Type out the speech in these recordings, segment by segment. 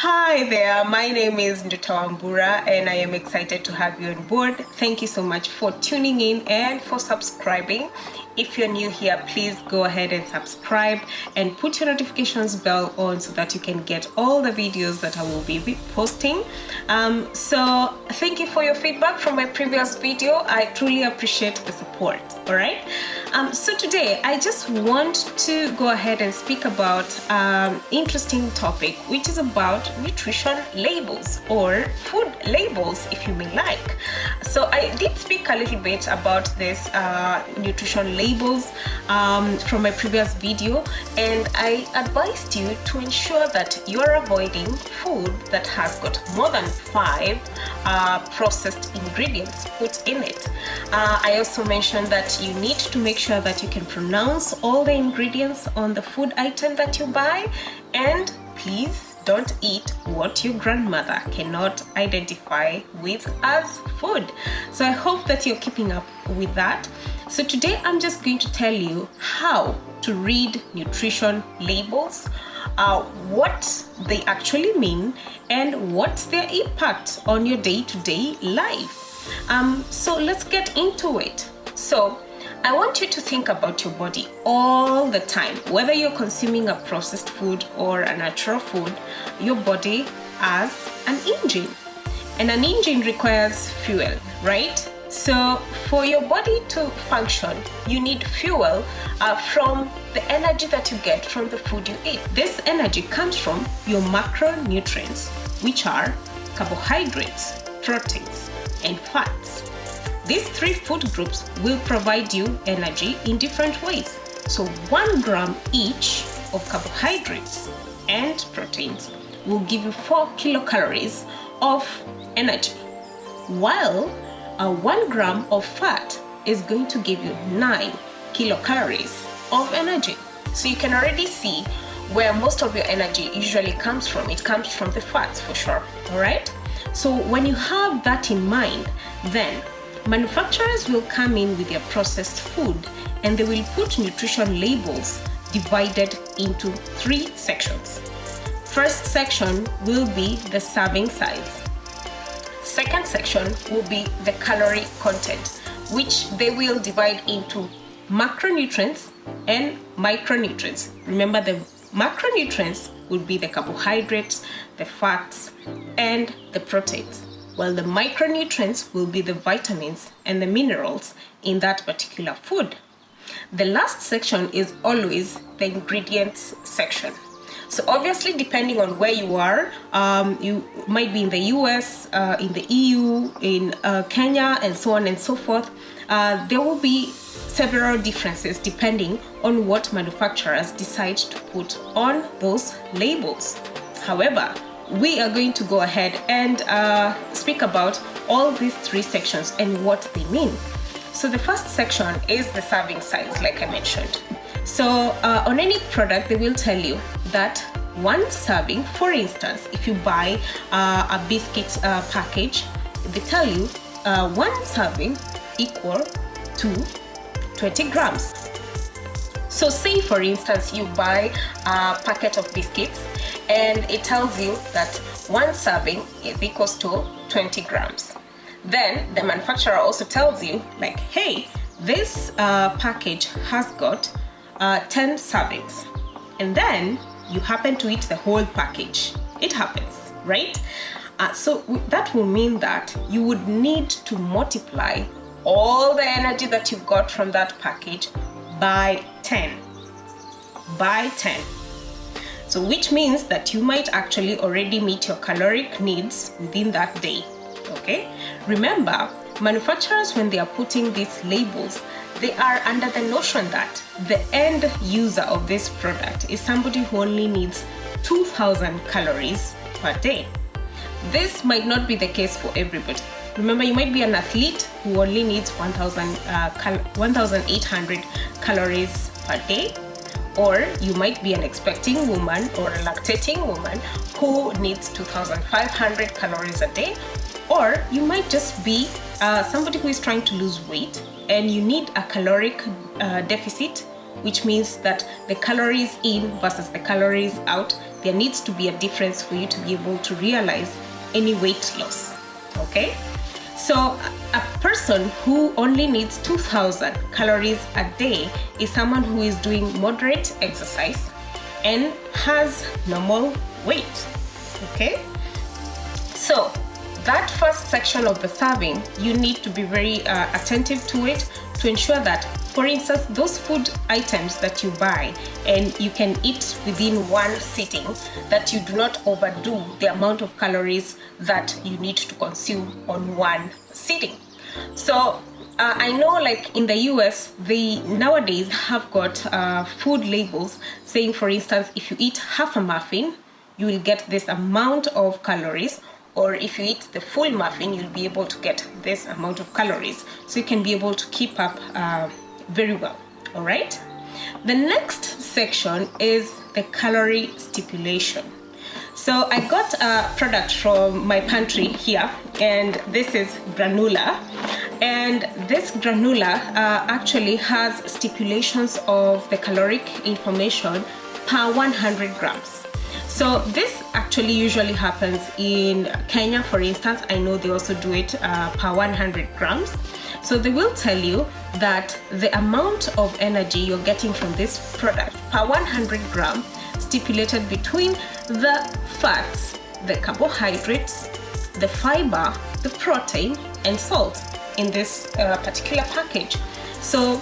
Hi there, my name is Ndutawambura and I am excited to have you on board. Thank you so much for tuning in and for subscribing. If you're new here, please go ahead and subscribe and put your notifications bell on so that you can get all the videos that I will be posting. So thank you for your feedback from my previous video. I truly appreciate the support. All right. So today I just want to go ahead and speak about interesting topic, which is about nutrition labels or food labels, if you may like. So I did speak a little bit about this nutrition labels from my previous video, and I advised you to ensure that you're avoiding food that has got more than 5 processed ingredients put in it. I also mentioned that you need to make sure that you can pronounce all the ingredients on the food item that you buy, and please don't eat what your grandmother cannot identify with as food. So I hope that you're keeping up with that. So today I'm just going to tell you how to read nutrition labels, what they actually mean, and what's their impact on your day-to-day life. So let's get into it. So I want you to think about your body all the time. Whether you're consuming a processed food or a natural food, your body as an engine. And an engine requires fuel, right? So for your body to function, you need fuel from the energy that you get from the food you eat. This energy comes from your macronutrients, which are carbohydrates, proteins, and fats. These 3 food groups will provide you energy in different ways. So 1 gram each of carbohydrates and proteins will give you 4 kilocalories of energy, while 1 gram of fat is going to give you 9 kilocalories of energy. So you can already see where most of your energy usually comes from. It comes from the fats for sure, all right? So when you have that in mind, then manufacturers will come in with their processed food and they will put nutrition labels divided into 3 sections. First section will be the serving size. Second section will be the calorie content, which they will divide into macronutrients and micronutrients. Remember, the macronutrients would be the carbohydrates, the fats, and the proteins, while the micronutrients will be the vitamins and the minerals in that particular food. The last section is always the ingredients section. So obviously, depending on where you are, you might be in the US, in the EU, in Kenya, and so on and so forth. There will be several differences depending on what manufacturers decide to put on those labels. However, we are going to go ahead and speak about all these 3 sections and what they mean. So the first section is the serving size, like I mentioned. So on any product, they will tell you that 1 serving, for instance, if you buy a biscuit package, they tell you 1 serving equal to 20 grams. So say, for instance, you buy a packet of biscuits and it tells you that 1 serving is equals to 20 grams. Then the manufacturer also tells you, like, hey, this package has got 10 servings, and then you happen to eat the whole package. It happens, right? So that will mean that you would need to multiply all the energy that you got from that package by 10. So which means that you might actually already meet your caloric needs within that day. Okay? Remember, manufacturers, when they are putting these labels, they are under the notion that the end user of this product is somebody who only needs 2,000 calories per day. This might not be the case for everybody. Remember, you might be an athlete who only needs 1,800 calories per day, or you might be an expecting woman or a lactating woman who needs 2,500 calories a day, or you might just be somebody who is trying to lose weight and you need a caloric deficit, which means that the calories in versus the calories out, there needs to be a difference for you to be able to realize any weight loss. Okay, so a person who only needs 2,000 calories a day is someone who is doing moderate exercise and has normal weight. Okay, so that first section of the serving, you need to be very attentive to it to ensure that, for instance, those food items that you buy and you can eat within one sitting, that you do not overdo the amount of calories that you need to consume on one sitting. So I know, like in the US, they nowadays have got food labels saying, for instance, if you eat half a muffin, you will get this amount of calories, or if you eat the full muffin, you'll be able to get this amount of calories. So you can be able to keep up very well. All right. The next section is the calorie stipulation. So I got a product from my pantry here, and this is granola. And this granola actually has stipulations of the caloric information per 100 grams. So this actually usually happens in Kenya, for instance. I know they also do it per 100 grams. So they will tell you that the amount of energy you're getting from this product per 100 gram stipulated between the fats, the carbohydrates, the fiber, the protein, and salt in this particular package. So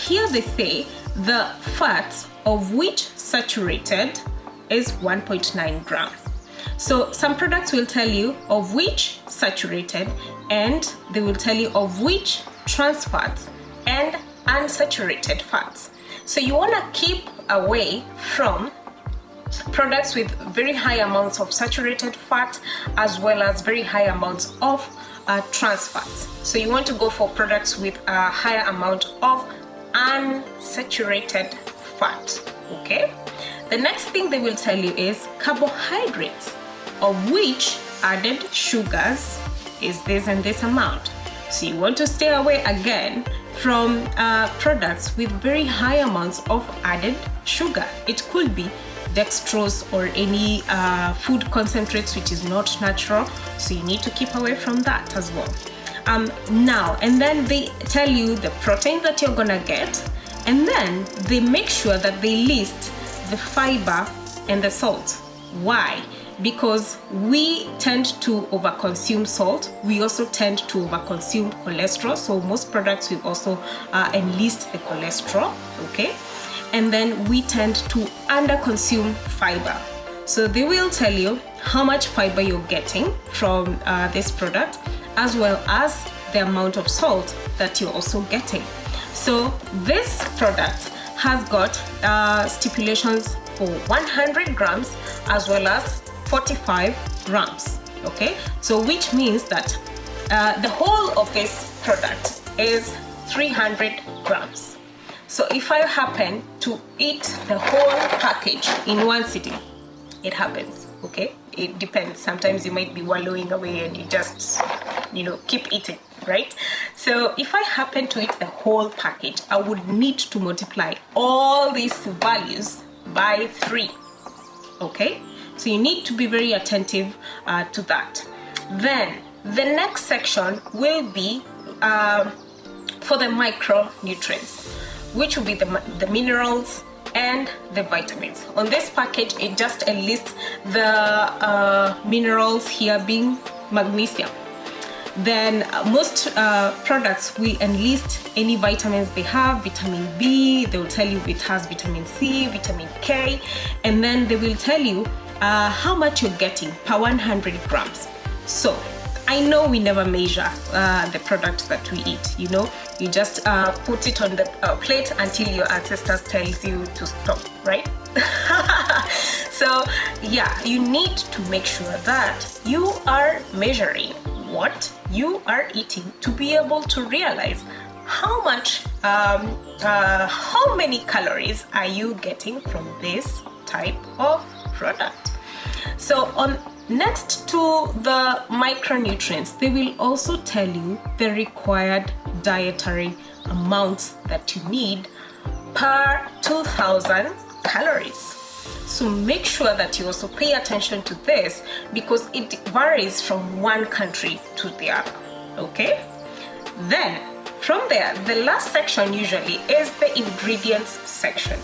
here they say the fats, of which saturated is 1.9 gram. So some products will tell you of which saturated, and they will tell you of which trans fats and unsaturated fats. So you want to keep away from products with very high amounts of saturated fat as well as very high amounts of trans fats. So you want to go for products with a higher amount of unsaturated fat. Okay. The next thing they will tell you is carbohydrates, of which added sugars is this and this amount. So you want to stay away again from products with very high amounts of added sugar. It could be dextrose or any food concentrates which is not natural. So you need to keep away from that as well. Now, and then they tell you the protein that you're gonna get, and then they make sure that they list the fiber and the salt. Why? Because we tend to overconsume salt. We also tend to overconsume cholesterol. So most products will also enlist the cholesterol, okay? And then we tend to underconsume fiber. So they will tell you how much fiber you're getting from this product, as well as the amount of salt that you're also getting. So this product has got stipulations for 100 grams as well as 45 grams. Okay, so which means that the whole of this product is 300 grams. So if I happen to eat the whole package in one sitting, it happens. Okay, it depends. Sometimes you might be wallowing away and you just, keep eating, right? So if I happen to eat the whole package, I would need to multiply all these values by 3. Okay, so you need to be very attentive to that. Then the next section will be for the micronutrients, which will be the minerals and the vitamins. On this package, it just enlists the minerals here being magnesium. Then most products will enlist any vitamins they have. Vitamin B, they will tell you it has vitamin C, vitamin K, and then they will tell you how much you're getting per 100 grams. So I know we never measure the product that we eat, you just put it on the plate until your ancestors tells you to stop, right? So yeah, you need to make sure that you are measuring what you are eating to be able to realize how much, how many calories are you getting from this type of product. So next to the micronutrients, they will also tell you the required dietary amounts that you need per 2,000 calories. So make sure that you also pay attention to this because it varies from one country to the other. Okay? Then from there, the last section usually is the ingredients section.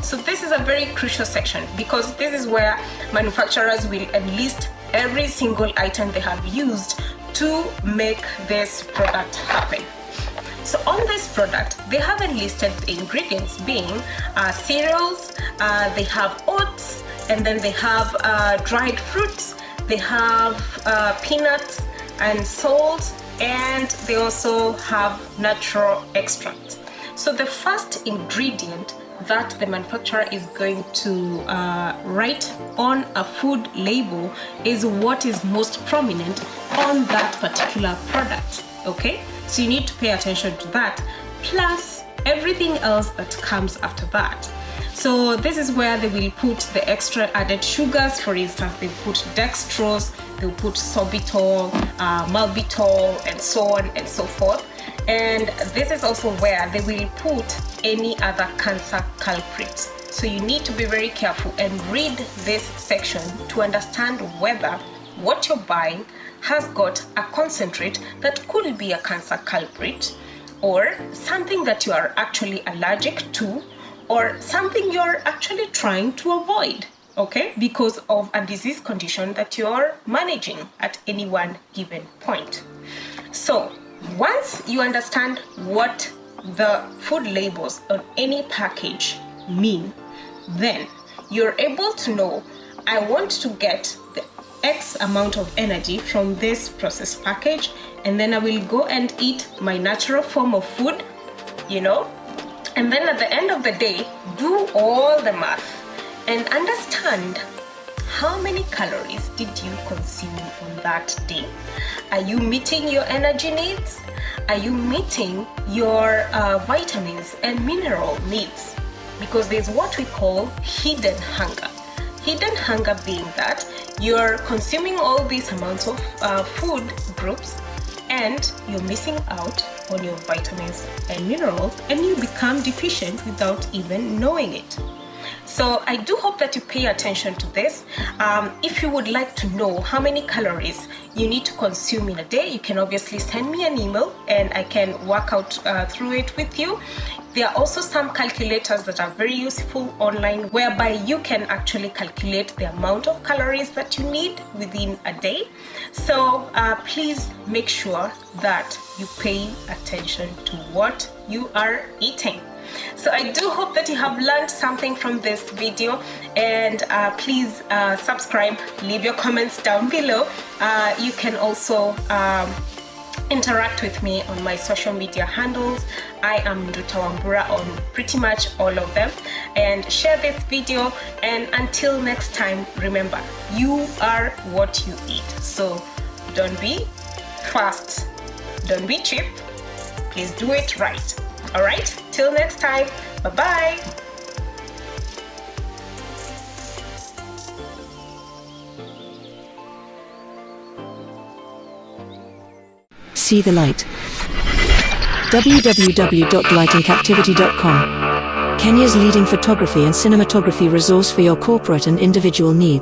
So this is a very crucial section because this is where manufacturers will enlist every single item they have used to make this product happen. So on this product, they have enlisted the ingredients being cereals, they have oats, and then they have dried fruits, they have peanuts and salt, and they also have natural extracts. So the first ingredient that the manufacturer is going to write on a food label is what is most prominent on that particular product. Okay, so you need to pay attention to that, plus everything else that comes after that. So this is where they will put the extra added sugars. For instance, they put dextrose, they'll put sorbitol, maltitol, and so on and so forth. And this is also where they will put any other cancer culprits. So you need to be very careful and read this section to understand whether what you're buying has got a concentrate that could be a cancer culprit, or something that you are actually allergic to, or something you're actually trying to avoid, okay, because of a disease condition that you're managing at any one given point. So once you understand what the food labels on any package mean, then you're able to know, I want to get the X amount of energy from this processed package, and then I will go and eat my natural form of food, you know, and then at the end of the day, do all the math and understand how many calories did you consume on that day. Are you meeting your energy needs? Are you meeting your vitamins and mineral needs? Because there's what we call hidden hunger. Hidden hunger being that you're consuming all these amounts of food groups and you're missing out on your vitamins and minerals, and you become deficient without even knowing it. So I do hope that you pay attention to this. If you would like to know how many calories you need to consume in a day, you can obviously send me an email and I can work out through it with you. There are also some calculators that are very useful online whereby you can actually calculate the amount of calories that you need within a day. So please make sure that you pay attention to what you are eating. So I do hope that you have learned something from this video, and please subscribe, leave your comments down below. You can also interact with me on my social media handles. I am Ndutawambura on pretty much all of them, and share this video. And until next time, remember, you are what you eat. So don't be fast, don't be cheap, please do it right. All right, till next time, bye-bye. See the light. www.lightingcaptivity.com. Kenya's leading photography and cinematography resource for your corporate and individual needs.